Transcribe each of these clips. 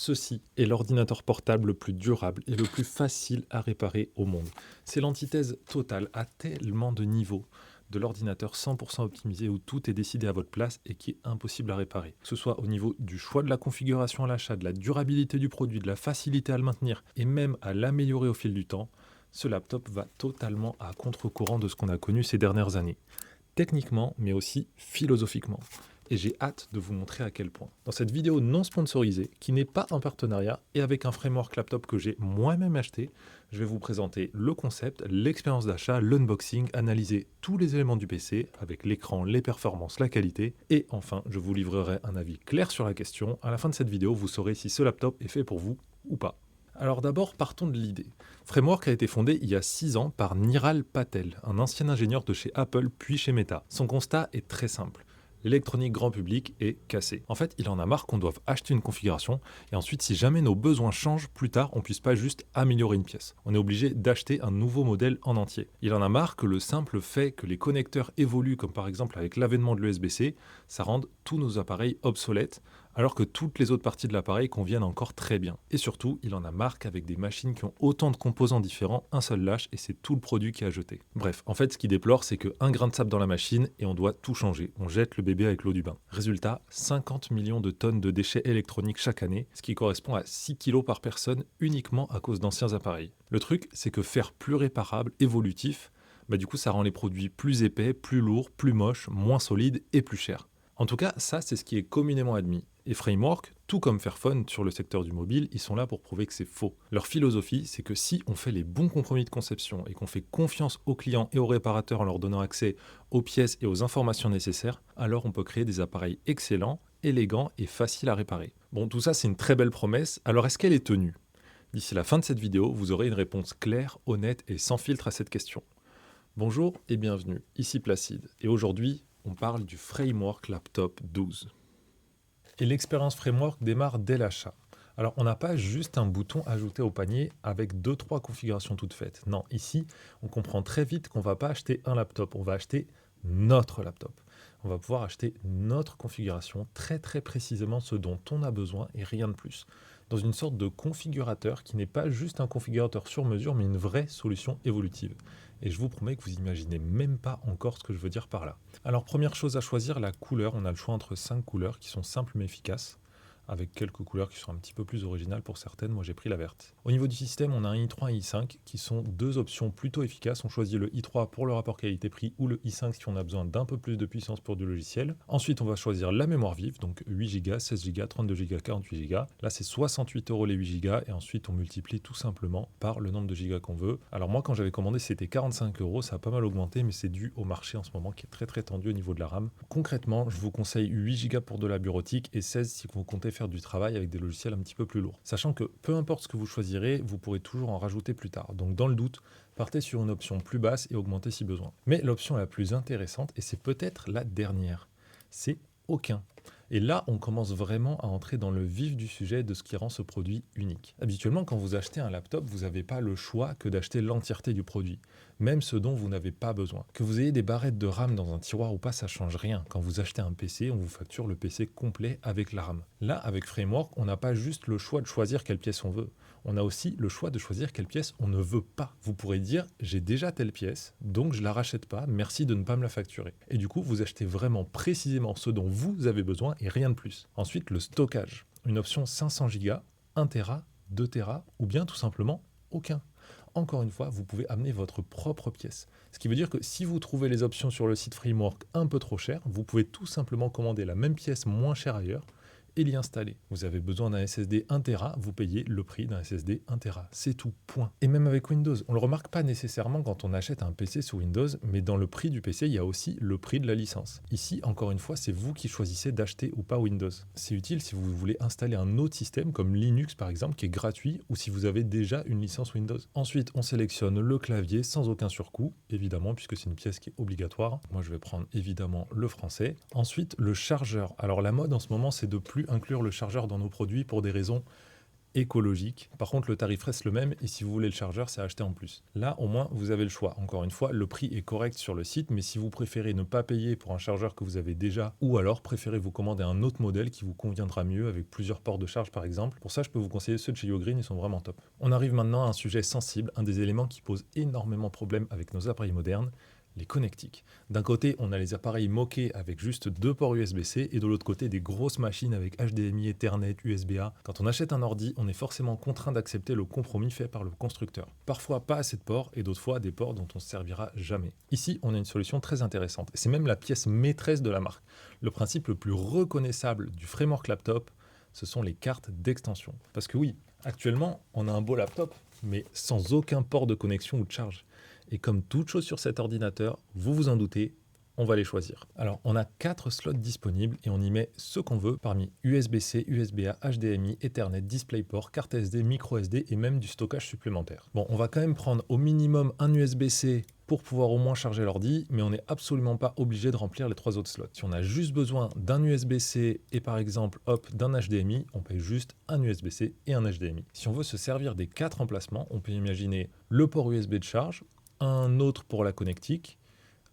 Ceci est l'ordinateur portable le plus durable et le plus facile à réparer au monde. C'est l'antithèse totale à tellement de niveaux de l'ordinateur 100% optimisé où tout est décidé à votre place et qui est impossible à réparer. Que ce soit au niveau du choix de la configuration à l'achat, de la durabilité du produit, de la facilité à le maintenir et même à l'améliorer au fil du temps, ce laptop va totalement à contre-courant de ce qu'on a connu ces dernières années. Techniquement, mais aussi philosophiquement. Et j'ai hâte de vous montrer à quel point. Dans cette vidéo non sponsorisée, qui n'est pas un partenariat, et avec un framework laptop que j'ai moi-même acheté, je vais vous présenter le concept, l'expérience d'achat, l'unboxing, analyser tous les éléments du PC, avec l'écran, les performances, la qualité, et enfin, je vous livrerai un avis clair sur la question. À la fin de cette vidéo, vous saurez si ce laptop est fait pour vous ou pas. Alors d'abord, partons de l'idée. Framework a été fondé il y a 6 ans par Niral Patel, un ancien ingénieur de chez Apple puis chez Meta. Son constat est très simple. L'électronique grand public est cassée. En fait, il en a marre qu'on doive acheter une configuration et ensuite, si jamais nos besoins changent plus tard, on puisse pas juste améliorer une pièce. On est obligé d'acheter un nouveau modèle en entier. Il en a marre que le simple fait que les connecteurs évoluent, comme par exemple avec l'avènement de l'USB-C, ça rende tous nos appareils obsolètes, alors que toutes les autres parties de l'appareil conviennent encore très bien. Et surtout, il en a marre qu'avec des machines qui ont autant de composants différents, un seul lâche et c'est tout le produit qui est à jeter. Bref, en fait, ce qu'il déplore, c'est qu'un grain de sable dans la machine et on doit tout changer. On jette le bébé avec l'eau du bain. Résultat, 50 millions de tonnes de déchets électroniques chaque année, ce qui correspond à 6 kilos par personne uniquement à cause d'anciens appareils. Le truc, c'est que faire plus réparable, évolutif, du coup, ça rend les produits plus épais, plus lourds, plus moches, moins solides et plus chers. En tout cas, ça, c'est ce qui est communément admis. Et Framework, tout comme Fairphone sur le secteur du mobile, ils sont là pour prouver que c'est faux. Leur philosophie, c'est que si on fait les bons compromis de conception et qu'on fait confiance aux clients et aux réparateurs en leur donnant accès aux pièces et aux informations nécessaires, alors on peut créer des appareils excellents, élégants et faciles à réparer. Bon, tout ça, c'est une très belle promesse. Alors, est-ce qu'elle est tenue? D'ici la fin de cette vidéo, vous aurez une réponse claire, honnête et sans filtre à cette question. Bonjour et bienvenue, ici Placide. Et aujourd'hui, on parle du Framework Laptop 12. Et l'expérience Framework démarre dès l'achat. Alors, on n'a pas juste un bouton ajouté au panier avec 2-3 configurations toutes faites. Non, ici, on comprend très vite qu'on ne va pas acheter un laptop, on va acheter notre laptop. On va pouvoir acheter notre configuration, très précisément ce dont on a besoin et rien de plus. Dans une sorte de configurateur qui n'est pas juste un configurateur sur mesure, mais une vraie solution évolutive. Et je vous promets que vous imaginez même pas encore ce que je veux dire par là. Alors première chose à choisir, la couleur. On a le choix entre 5 couleurs qui sont simples mais efficaces, avec quelques couleurs qui sont un petit peu plus originales pour certaines. Moi j'ai pris la verte. Au niveau du système, on a un i3 et un i5 qui sont deux options plutôt efficaces. On choisit le i3 pour le rapport qualité-prix ou le i5 si on a besoin d'un peu plus de puissance pour du logiciel. Ensuite on va choisir la mémoire vive, donc 8 Go, 16 Go, 32 Go, 48 Go. Là c'est 68 € les 8 Go et ensuite on multiplie tout simplement par le nombre de gigas qu'on veut. Alors moi quand j'avais commandé c'était 45 €, ça a pas mal augmenté mais c'est dû au marché en ce moment qui est très tendu au niveau de la RAM. Concrètement, je vous conseille 8 Go pour de la bureautique et 16 si vous comptez faire du travail avec des logiciels un petit peu plus lourds. Sachant que peu importe ce que vous choisirez, vous pourrez toujours en rajouter plus tard. Donc dans le doute, partez sur une option plus basse et augmentez si besoin. Mais l'option la plus intéressante, et c'est peut-être la dernière, c'est aucun. Et là, on commence vraiment à entrer dans le vif du sujet de ce qui rend ce produit unique. Habituellement, quand vous achetez un laptop, vous n'avez pas le choix que d'acheter l'entièreté du produit, même ce dont vous n'avez pas besoin. Que vous ayez des barrettes de RAM dans un tiroir ou pas, ça change rien. Quand vous achetez un PC, on vous facture le PC complet avec la RAM. Là, avec Framework, on n'a pas juste le choix de choisir quelle pièce on veut. On a aussi le choix de choisir quelle pièce on ne veut pas. Vous pourrez dire, j'ai déjà telle pièce, donc je la rachète pas, merci de ne pas me la facturer. Et du coup, vous achetez vraiment précisément ce dont vous avez besoin et rien de plus. Ensuite, le stockage. Une option 500 Go, 1 Tera, 2 Tera ou bien tout simplement aucun. Encore une fois, vous pouvez amener votre propre pièce. Ce qui veut dire que si vous trouvez les options sur le site Framework un peu trop chères, vous pouvez tout simplement commander la même pièce moins chère ailleurs et l'y installer. Vous avez besoin d'un SSD 1 Tera, vous payez le prix d'un SSD 1 Tera. C'est tout, point. Et même avec Windows, on ne le remarque pas nécessairement quand on achète un PC sous Windows, mais dans le prix du PC, il y a aussi le prix de la licence. Ici, encore une fois, c'est vous qui choisissez d'acheter ou pas Windows. C'est utile si vous voulez installer un autre système comme Linux par exemple, qui est gratuit, ou si vous avez déjà une licence Windows. Ensuite, on sélectionne le clavier sans aucun surcoût, évidemment, puisque c'est une pièce qui est obligatoire. Moi, je vais prendre évidemment le français. Ensuite, le chargeur. Alors la mode en ce moment, c'est de plus inclure le chargeur dans nos produits pour des raisons écologique. Par contre, le tarif reste le même et si vous voulez le chargeur, c'est à acheter en plus. Là, au moins, vous avez le choix. Encore une fois, le prix est correct sur le site, mais si vous préférez ne pas payer pour un chargeur que vous avez déjà, ou alors préférez vous commander un autre modèle qui vous conviendra mieux avec plusieurs ports de charge par exemple, pour ça, je peux vous conseiller ceux de chez YoGreen, ils sont vraiment top. On arrive maintenant à un sujet sensible, un des éléments qui pose énormément de problèmes avec nos appareils modernes, les connectiques. D'un côté, on a les appareils moqués avec juste 2 ports USB-C et de l'autre côté, des grosses machines avec HDMI, Ethernet, USB-A. Quand on achète un ordi, on est forcément contraint d'accepter le compromis fait par le constructeur. Parfois pas assez de ports et d'autres fois des ports dont on ne se servira jamais. Ici, on a une solution très intéressante. C'est même la pièce maîtresse de la marque. Le principe le plus reconnaissable du framework laptop, ce sont les cartes d'extension. Parce que oui, actuellement, on a un beau laptop, mais sans aucun port de connexion ou de charge. Et comme toute chose sur cet ordinateur, vous vous en doutez, on va les choisir. Alors, on a 4 slots disponibles et on y met ce qu'on veut parmi USB-C, USB-A, HDMI, Ethernet, DisplayPort, carte SD, micro SD et même du stockage supplémentaire. Bon, on va quand même prendre au minimum un USB-C pour pouvoir au moins charger l'ordi, mais on n'est absolument pas obligé de remplir les 3 autres slots. Si on a juste besoin d'un USB-C et par exemple, hop, d'un HDMI, on paye juste un USB-C et un HDMI. Si on veut se servir des 4 emplacements, on peut imaginer le port USB de charge, un autre pour la connectique,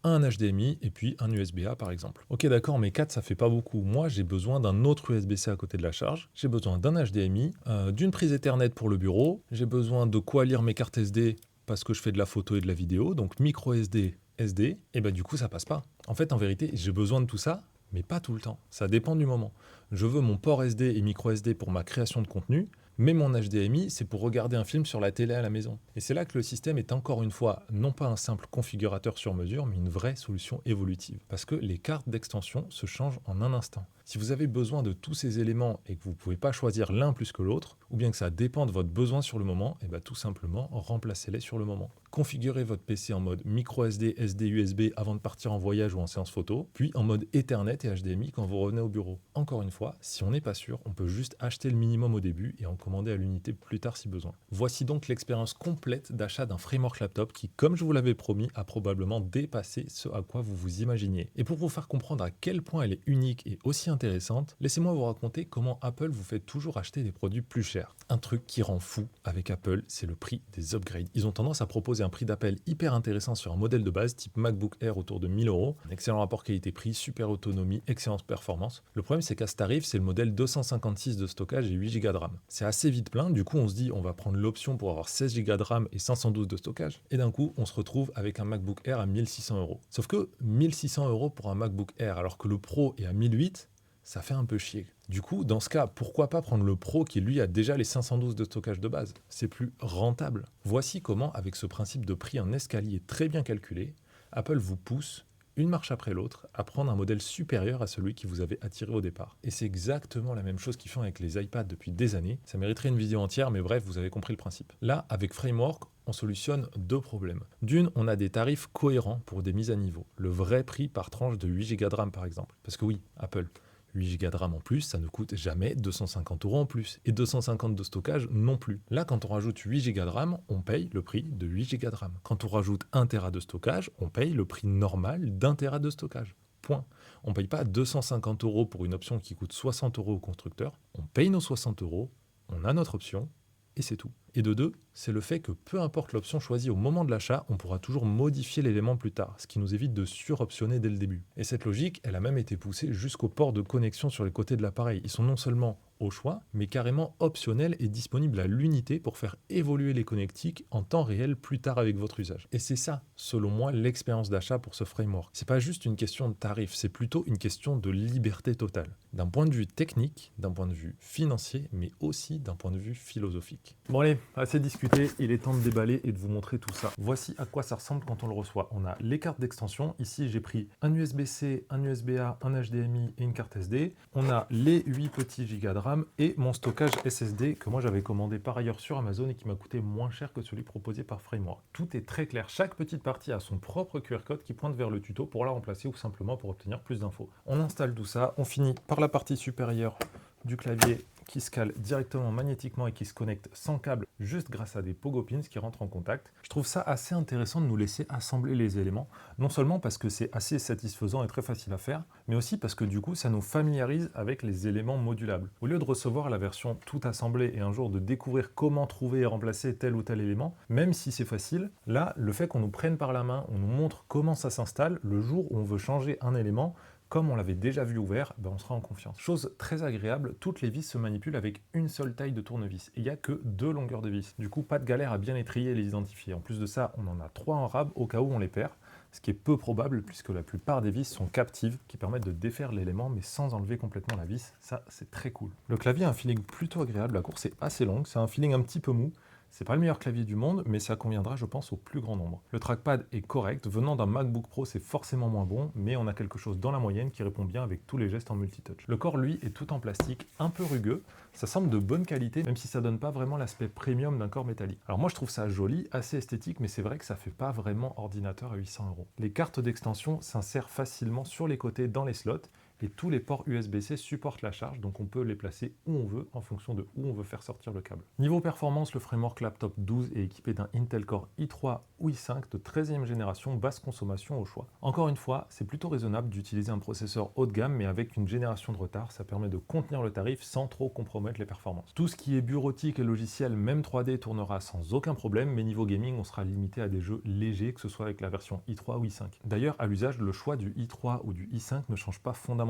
un HDMI et puis un USB-A par exemple. Ok d'accord, mais 4 ça fait pas beaucoup. Moi j'ai besoin d'un autre USB-C à côté de la charge, j'ai besoin d'un HDMI, d'une prise Ethernet pour le bureau, j'ai besoin de quoi lire mes cartes SD parce que je fais de la photo et de la vidéo, donc micro SD, SD, et bah du coup ça passe pas. En fait en vérité j'ai besoin de tout ça, mais pas tout le temps. Ça dépend du moment. Je veux mon port SD et micro SD pour ma création de contenu, mais mon HDMI, c'est pour regarder un film sur la télé à la maison. Et c'est là que le système est encore une fois non pas un simple configurateur sur mesure, mais une vraie solution évolutive. Parce que les cartes d'extension se changent en un instant. Si vous avez besoin de tous ces éléments et que vous ne pouvez pas choisir l'un plus que l'autre, ou bien que ça dépend de votre besoin sur le moment, et bien tout simplement remplacez-les sur le moment. Configurez votre PC en mode micro SD, SD, USB avant de partir en voyage ou en séance photo, puis en mode Ethernet et HDMI quand vous revenez au bureau. Encore une fois, si on n'est pas sûr, on peut juste acheter le minimum au début et en commander à l'unité plus tard si besoin. Voici donc l'expérience complète d'achat d'un framework laptop qui, comme je vous l'avais promis, a probablement dépassé ce à quoi vous vous imaginiez. Et pour vous faire comprendre à quel point elle est unique et aussi intéressante, laissez-moi vous raconter comment Apple vous fait toujours acheter des produits plus chers. Un truc qui rend fou avec Apple, c'est le prix des upgrades. Ils ont tendance à proposer un prix d'appel hyper intéressant sur un modèle de base type MacBook Air autour de 1000 €, un excellent rapport qualité-prix, super autonomie, excellente performance. Le problème c'est qu'à ce tarif, c'est le modèle 256 de stockage et 8 Go de RAM. C'est assez vite plein, du coup on se dit on va prendre l'option pour avoir 16 Go de RAM et 512 de stockage, et d'un coup on se retrouve avec un MacBook Air à 1600 €. Sauf que 1600 € pour un MacBook Air alors que le Pro est à 1008, ça fait un peu chier. Du coup, dans ce cas, pourquoi pas prendre le Pro qui lui a déjà les 512 de stockage de base? C'est plus rentable. Voici comment, avec ce principe de prix en escalier très bien calculé, Apple vous pousse une marche après l'autre à prendre un modèle supérieur à celui qui vous avait attiré au départ. Et c'est exactement la même chose qu'ils font avec les iPads depuis des années. Ça mériterait une vidéo entière, mais bref, vous avez compris le principe. Là, avec Framework, on solutionne 2 problèmes. D'une, on a des tarifs cohérents pour des mises à niveau. Le vrai prix par tranche de 8 Go de RAM, par exemple. Parce que oui, Apple, 8 Go de RAM en plus, ça ne coûte jamais 250 € en plus. Et 250 de stockage non plus. Là, quand on rajoute 8 Go de RAM, on paye le prix de 8 Go de RAM. Quand on rajoute 1 Tera de stockage, on paye le prix normal d'1 Tera de stockage. Point. On ne paye pas 250 € pour une option qui coûte 60 € au constructeur. On paye nos 60 €, on a notre option, et c'est tout. Et de deux, c'est le fait que peu importe l'option choisie au moment de l'achat, on pourra toujours modifier l'élément plus tard, ce qui nous évite de suroptionner dès le début. Et cette logique, elle a même été poussée jusqu'aux ports de connexion sur les côtés de l'appareil. Ils sont non seulement au choix, mais carrément optionnels et disponibles à l'unité pour faire évoluer les connectiques en temps réel plus tard avec votre usage. Et c'est ça, selon moi, l'expérience d'achat pour ce framework. C'est pas juste une question de tarif, c'est plutôt une question de liberté totale. D'un point de vue technique, d'un point de vue financier, mais aussi d'un point de vue philosophique. Bon allez, assez discuté, il est temps de déballer et de vous montrer tout ça. Voici à quoi ça ressemble quand on le reçoit. On a les cartes d'extension. Ici, j'ai pris un USB-C, un USB-A, un HDMI et une carte SD. On a les 8 petits gigas de RAM et mon stockage SSD que moi j'avais commandé par ailleurs sur Amazon et qui m'a coûté moins cher que celui proposé par Framework. Tout est très clair. Chaque petite partie a son propre QR code qui pointe vers le tuto pour la remplacer ou simplement pour obtenir plus d'infos. On installe tout ça. On finit par la partie supérieure du clavier qui se cale directement magnétiquement et qui se connecte sans câble juste grâce à des pogo pins qui rentrent en contact. Je trouve ça assez intéressant de nous laisser assembler les éléments, non seulement parce que c'est assez satisfaisant et très facile à faire, mais aussi parce que du coup ça nous familiarise avec les éléments modulables. Au lieu de recevoir la version tout assemblée et un jour de découvrir comment trouver et remplacer tel ou tel élément, même si c'est facile, là le fait qu'on nous prenne par la main, on nous montre comment ça s'installe, le jour où on veut changer un élément, comme on l'avait déjà vu ouvert, on sera en confiance. Chose très agréable, toutes les vis se manipulent avec une seule taille de tournevis. Il n'y a que 2 longueurs de vis. Du coup, pas de galère à bien les trier et les identifier. En plus de ça, on en a 3 en rab au cas où on les perd, ce qui est peu probable puisque la plupart des vis sont captives qui permettent de défaire l'élément mais sans enlever complètement la vis. Ça, c'est très cool. Le clavier a un feeling plutôt agréable, la course est assez longue, c'est un feeling un petit peu mou. C'est pas le meilleur clavier du monde, mais ça conviendra, je pense, au plus grand nombre. Le trackpad est correct, venant d'un MacBook Pro, c'est forcément moins bon, mais on a quelque chose dans la moyenne qui répond bien avec tous les gestes en multitouch. Le corps, lui, est tout en plastique, un peu rugueux, ça semble de bonne qualité, même si ça donne pas vraiment l'aspect premium d'un corps métallique. Alors moi, je trouve ça joli, assez esthétique, mais c'est vrai que ça fait pas vraiment ordinateur à 800 €. Les cartes d'extension s'insèrent facilement sur les côtés dans les slots, et tous les ports USB-C supportent la charge, donc on peut les placer où on veut en fonction de où on veut faire sortir le câble. Niveau performance, le framework Laptop 12 est équipé d'un Intel Core i3 ou i5 de 13e génération, basse consommation au choix. Encore une fois, c'est plutôt raisonnable d'utiliser un processeur haut de gamme, mais avec une génération de retard, ça permet de contenir le tarif sans trop compromettre les performances. Tout ce qui est bureautique et logiciel, même 3D, tournera sans aucun problème, mais niveau gaming, on sera limité à des jeux légers, que ce soit avec la version i3 ou i5. D'ailleurs, à l'usage, le choix du i3 ou du i5 ne change pas fondamentalement.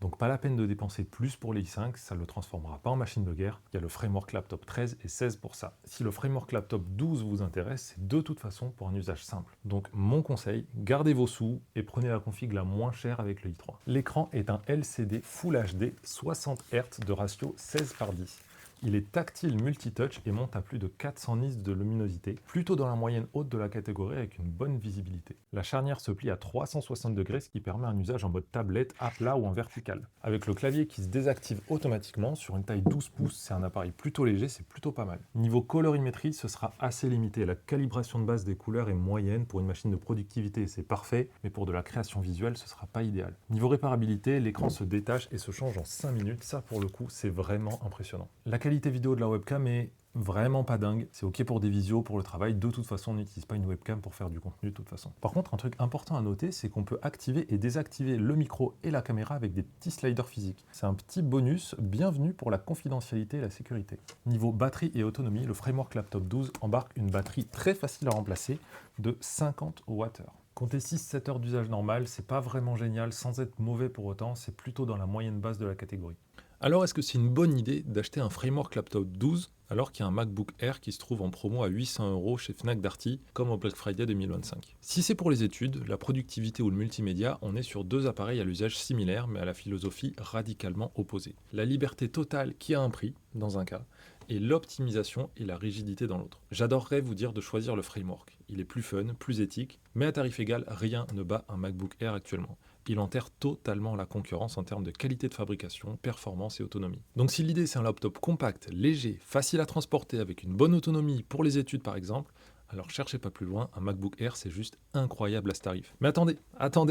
Donc pas la peine de dépenser plus pour les i5, ça ne le transformera pas en machine de guerre. Il y a le framework Laptop 13 et 16 pour ça. Si le framework Laptop 12 vous intéresse, c'est de toute façon pour un usage simple. Donc mon conseil, gardez vos sous et prenez la config la moins chère avec le i3. L'écran est un LCD Full HD 60 Hz de ratio 16:10. Il est tactile multitouch et monte à plus de 400 nits de luminosité, plutôt dans la moyenne haute de la catégorie avec une bonne visibilité. La charnière se plie à 360 degrés, ce qui permet un usage en mode tablette, à plat ou en vertical. Avec le clavier qui se désactive automatiquement, sur une taille 12 pouces, c'est un appareil plutôt léger, c'est plutôt pas mal. Niveau colorimétrie, ce sera assez limité. La calibration de base des couleurs est moyenne. Pour une machine de productivité, c'est parfait, mais pour de la création visuelle, ce sera pas idéal. Niveau réparabilité, l'écran se détache et se change en 5 minutes. Ça, pour le coup, c'est vraiment impressionnant. La qualité vidéo de la webcam est vraiment pas dingue. C'est ok pour des visios, pour le travail. De toute façon, on n'utilise pas une webcam pour faire du contenu de toute façon. Par contre, un truc important à noter, c'est qu'on peut activer et désactiver le micro et la caméra avec des petits sliders physiques. C'est un petit bonus bienvenu pour la confidentialité et la sécurité. Niveau batterie et autonomie, le framework Laptop 12 embarque une batterie très facile à remplacer de 50 Wh. Comptez 6-7 heures d'usage normal, c'est pas vraiment génial sans être mauvais pour autant, c'est plutôt dans la moyenne basse de la catégorie. Alors est-ce que c'est une bonne idée d'acheter un framework Laptop 12 alors qu'il y a un MacBook Air qui se trouve en promo à 800 € chez Fnac Darty, comme au Black Friday 2025? Si c'est pour les études, la productivité ou le multimédia, on est sur 2 appareils à l'usage similaire mais à la philosophie radicalement opposée. La liberté totale qui a un prix, dans un cas, et l'optimisation et la rigidité dans l'autre. J'adorerais vous dire de choisir le framework. Il est plus fun, plus éthique, mais à tarif égal, rien ne bat un MacBook Air actuellement. Il enterre totalement la concurrence en termes de qualité de fabrication, performance et autonomie. Donc si l'idée c'est un laptop compact, léger, facile à transporter avec une bonne autonomie pour les études par exemple, alors cherchez pas plus loin, un MacBook Air c'est juste incroyable à ce tarif. Mais attendez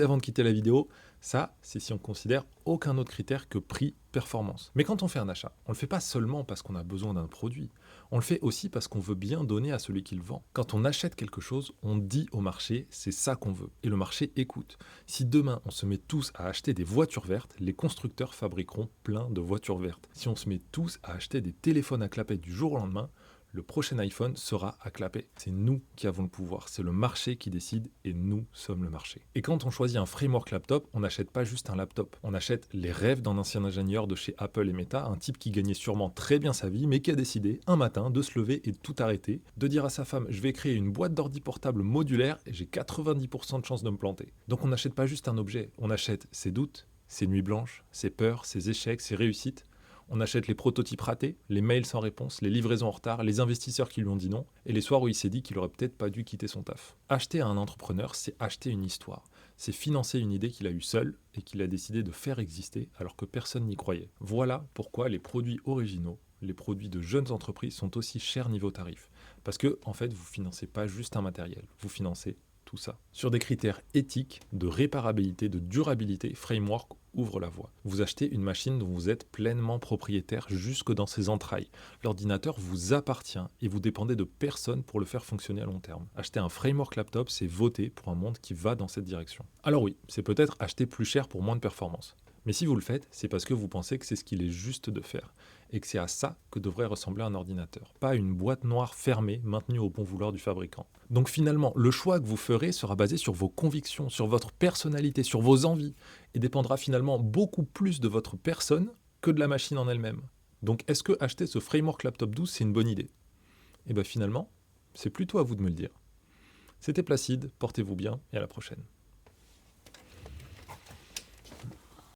avant de quitter la vidéo, ça c'est si on considère aucun autre critère que prix, performance. Mais quand on fait un achat, on le fait pas seulement parce qu'on a besoin d'un produit, on le fait aussi parce qu'on veut bien donner à celui qui le vend. Quand on achète quelque chose, on dit au marché c'est ça qu'on veut. Et le marché écoute. Si demain on se met tous à acheter des voitures vertes, les constructeurs fabriqueront plein de voitures vertes. Si on se met tous à acheter des téléphones à clapet du jour au lendemain, le prochain iPhone sera à clapet. C'est nous qui avons le pouvoir, c'est le marché qui décide et nous sommes le marché. Et quand on choisit un framework laptop, on n'achète pas juste un laptop, on achète les rêves d'un ancien ingénieur de chez Apple et Meta, un type qui gagnait sûrement très bien sa vie, mais qui a décidé un matin de se lever et de tout arrêter, de dire à sa femme je vais créer une boîte d'ordi portable modulaire et j'ai 90% de chances de me planter. Donc on n'achète pas juste un objet, on achète ses doutes, ses nuits blanches, ses peurs, ses échecs, ses réussites. On achète les prototypes ratés, les mails sans réponse, les livraisons en retard, les investisseurs qui lui ont dit non, et les soirs où il s'est dit qu'il aurait peut-être pas dû quitter son taf. Acheter à un entrepreneur, c'est acheter une histoire. C'est financer une idée qu'il a eue seul et qu'il a décidé de faire exister alors que personne n'y croyait. Voilà pourquoi les produits originaux, les produits de jeunes entreprises sont aussi chers niveau tarif. Parce que, en fait, vous financez pas juste un matériel, vous financez tout. tout ça. Sur des critères éthiques, de réparabilité, de durabilité, Framework ouvre la voie. Vous achetez une machine dont vous êtes pleinement propriétaire jusque dans ses entrailles. L'ordinateur vous appartient et vous dépendez de personne pour le faire fonctionner à long terme. Acheter un Framework laptop, c'est voter pour un monde qui va dans cette direction. Alors oui, c'est peut-être acheter plus cher pour moins de performance. Mais si vous le faites, c'est parce que vous pensez que c'est ce qu'il est juste de faire, et que c'est à ça que devrait ressembler un ordinateur, pas une boîte noire fermée maintenue au bon vouloir du fabricant. Donc finalement, le choix que vous ferez sera basé sur vos convictions, sur votre personnalité, sur vos envies, et dépendra finalement beaucoup plus de votre personne que de la machine en elle-même. Donc est-ce que acheter ce Framework Laptop 12, c'est une bonne idée? Et bien finalement, c'est plutôt à vous de me le dire. C'était Placide, portez-vous bien et à la prochaine.